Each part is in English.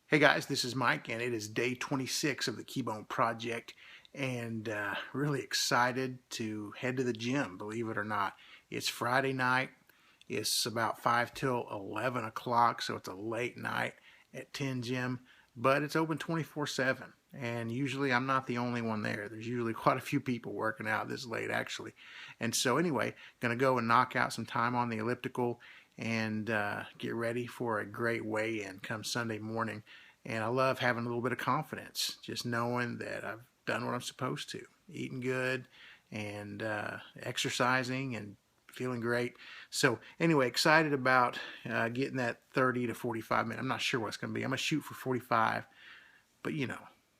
Hey guys, this is Mike, and it is day 26 of the Keybone Project, and really excited to head to the gym, believe it or not. It's Friday night. It's about 5 till 11 o'clock, so it's a late night at 10 Gym, but it's open 24/7, and usually I'm not the only one there. There's usually quite a few people working out this late, actually. And so anyway, going to go and knock out some time on the elliptical and get ready for a great weigh-in come Sunday morning. And I love having a little bit of confidence, just knowing that I've done what I'm supposed to, eating good and exercising and feeling great. So anyway, excited about getting that 30 to 45 minutes. I'm not sure what it's going to be. I'm going to shoot for 45, but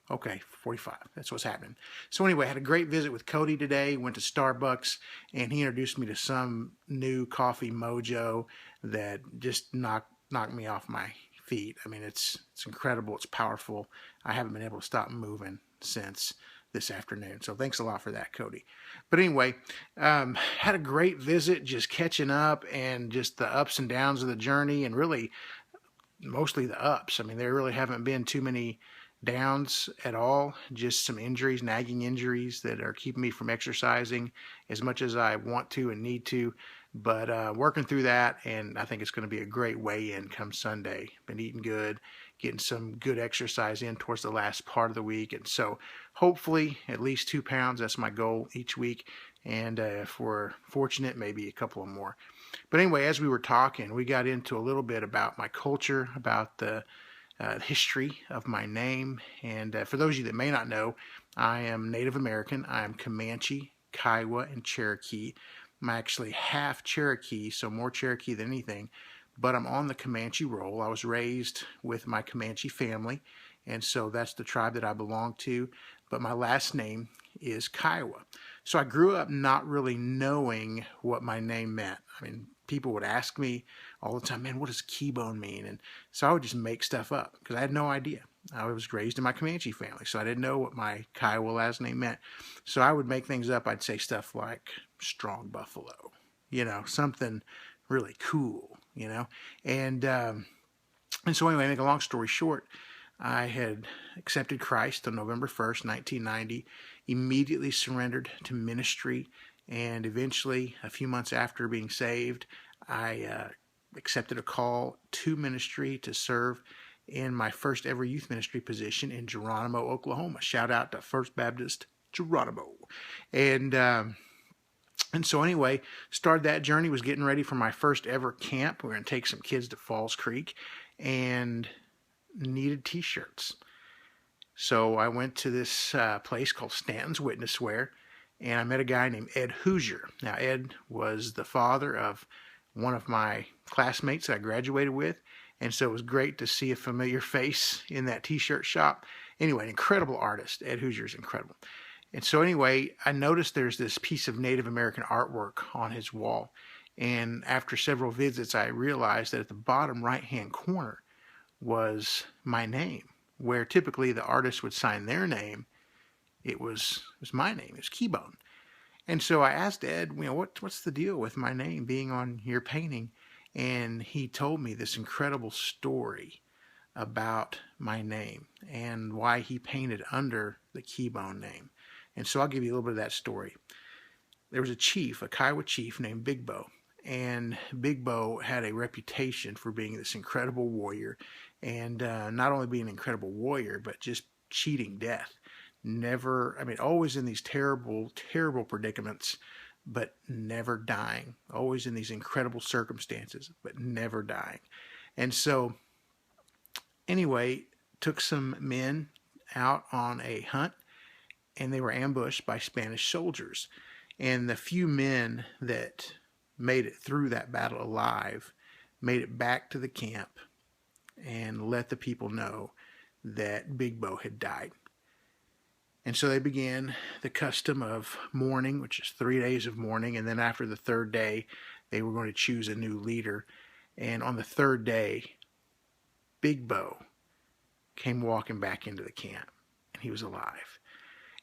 okay, 45. That's what's happening. So anyway, I had a great visit with Cody today. Went to Starbucks, and he introduced me to some new coffee mojo that just knocked me off my feet. I mean, it's incredible. It's powerful. I haven't been able to stop moving since this afternoon. So thanks a lot for that, Cody. But anyway, had a great visit, just catching up and just the ups and downs of the journey, and really mostly the ups. I mean, there really haven't been too many downs at all, just some injuries, nagging injuries that are keeping me from exercising as much as I want to and need to. But working through that, and I think it's going to be a great weigh-in come Sunday. Been eating good, getting some good exercise in towards the last part of the week, and so hopefully at least 2 pounds. That's my goal each week, and if we're fortunate, maybe a couple of more. But anyway, as we were talking, we got into a little bit about my culture, about the history of my name. And for those of you that may not know, I am Native American. I am Comanche, Kiowa, and Cherokee. I'm actually half Cherokee, so more Cherokee than anything. But I'm on the Comanche roll. I was raised with my Comanche family, and so that's the tribe that I belong to. But my last name is Kiowa. So I grew up not really knowing what my name meant. I mean, people would ask me all the time, man, what does Keybone mean? And so I would just make stuff up because I had no idea. I was raised in my Comanche family, so I didn't know what my Kiowa last name meant. So I would make things up. I'd say stuff like strong buffalo, something really cool, And so anyway, make a long story short, I had accepted Christ on November 1st, 1990, immediately surrendered to ministry, and eventually, a few months after being saved, I accepted a call to ministry to serve in my first ever youth ministry position in Geronimo, Oklahoma. Shout out to First Baptist Geronimo. And so anyway, started that journey, was getting ready for my first ever camp. We were going to take some kids to Falls Creek and needed t-shirts. So I went to this place called Stanton's Witness Wear, and I met a guy named Ed Hoosier. Now, Ed was the father of one of my classmates that I graduated with, and so it was great to see a familiar face in that t-shirt shop. Anyway, an incredible artist. Ed Hoosier is incredible. And so anyway, I noticed there's this piece of Native American artwork on his wall. And after several visits, I realized that at the bottom right-hand corner was my name, where typically the artist would sign their name. It was my name. It was Keybone. And so I asked Ed, what's the deal with my name being on your painting? And he told me this incredible story about my name and why he painted under the Keybone name. And so I'll give you a little bit of that story. There was a chief, a Kiowa chief named Big Bow. And Big Bow had a reputation for being this incredible warrior. And not only being an incredible warrior, but just cheating death. Always in these terrible, terrible predicaments, but never dying. Always in these incredible circumstances, but never dying. And so, anyway, took some men out on a hunt, and they were ambushed by Spanish soldiers. And the few men that made it through that battle alive made it back to the camp and let the people know that Big Bow had died. And so they began the custom of mourning, which is 3 days of mourning. And then after the third day, they were going to choose a new leader. And on the third day, Big Bow came walking back into the camp, and he was alive.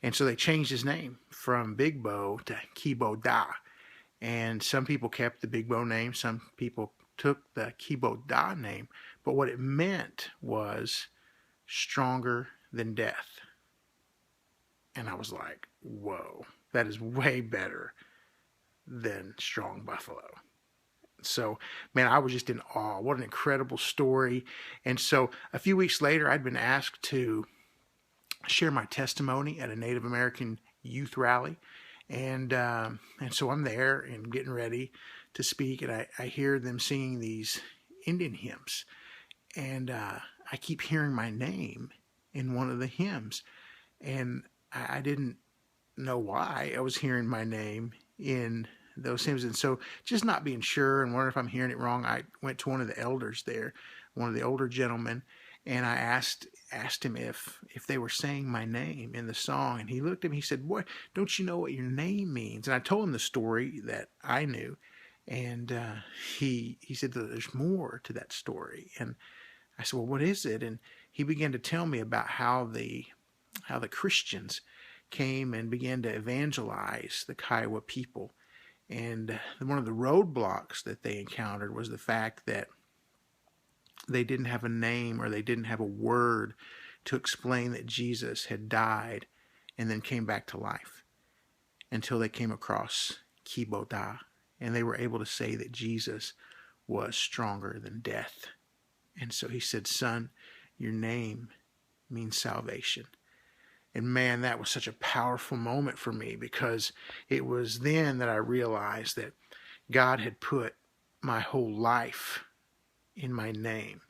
And so they changed his name from Big Bow to Kibo Da. And some people kept the Big Bow name. Some people took the Kibo Da name. But what it meant was stronger than death. And I was like, whoa, that is way better than Strong Buffalo. So, man, I was just in awe. What an incredible story. And so a few weeks later, I'd been asked to share my testimony at a Native American youth rally. And so I'm there and getting ready to speak, and I hear them singing these Indian hymns. And I keep hearing my name in one of the hymns. And I didn't know why I was hearing my name in those hymns. And so just not being sure and wondering if I'm hearing it wrong, I went to one of the elders there, one of the older gentlemen, and I asked him if they were saying my name in the song. And he looked at me, he said, "Boy, don't you know what your name means?" And I told him the story that I knew. And he said that there's more to that story. And I said, "Well, what is it?" And he began to tell me about how the Christians came and began to evangelize the Kiowa people. And one of the roadblocks that they encountered was the fact that they didn't have a name, or they didn't have a word to explain that Jesus had died and then came back to life, until they came across Kibo Da, and they were able to say that Jesus was stronger than death. And so he said, "Son, your name means salvation." And man, that was such a powerful moment for me, because it was then that I realized that God had put my whole life in my name.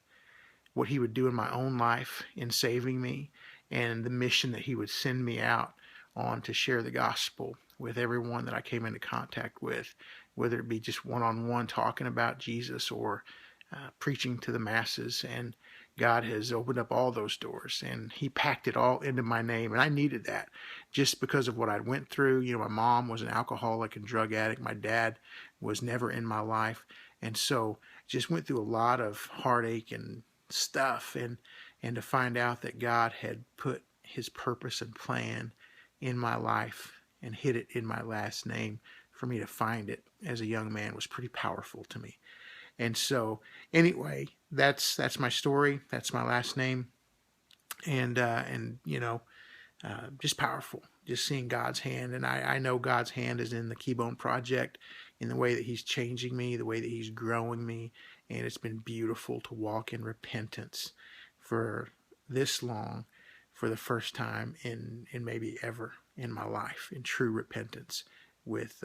What he would do in my own life in saving me, and the mission that he would send me out on to share the gospel with everyone that I came into contact with, whether it be just one-on-one talking about Jesus, or preaching to the masses. And God has opened up all those doors, and he packed it all into my name. And I needed that just because of what I went through. You know, my mom was an alcoholic and drug addict. My dad was never in my life. And so just went through a lot of heartache and stuff. And to find out that God had put his purpose and plan in my life and hid it in my last name for me to find it as a young man was pretty powerful to me. And so anyway, that's my story. That's my last name. And you know, just powerful, just seeing God's hand. And I know God's hand is in the Keybone Project, in the way that he's changing me, the way that he's growing me. And it's been beautiful to walk in repentance for this long, for the first time in maybe ever in my life, in true repentance with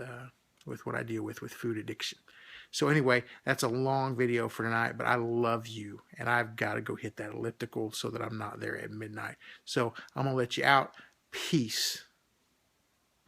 what I deal with food addiction. So anyway, that's a long video for tonight, but I love you, and I've got to go hit that elliptical so that I'm not there at midnight. So I'm going to let you out. Peace.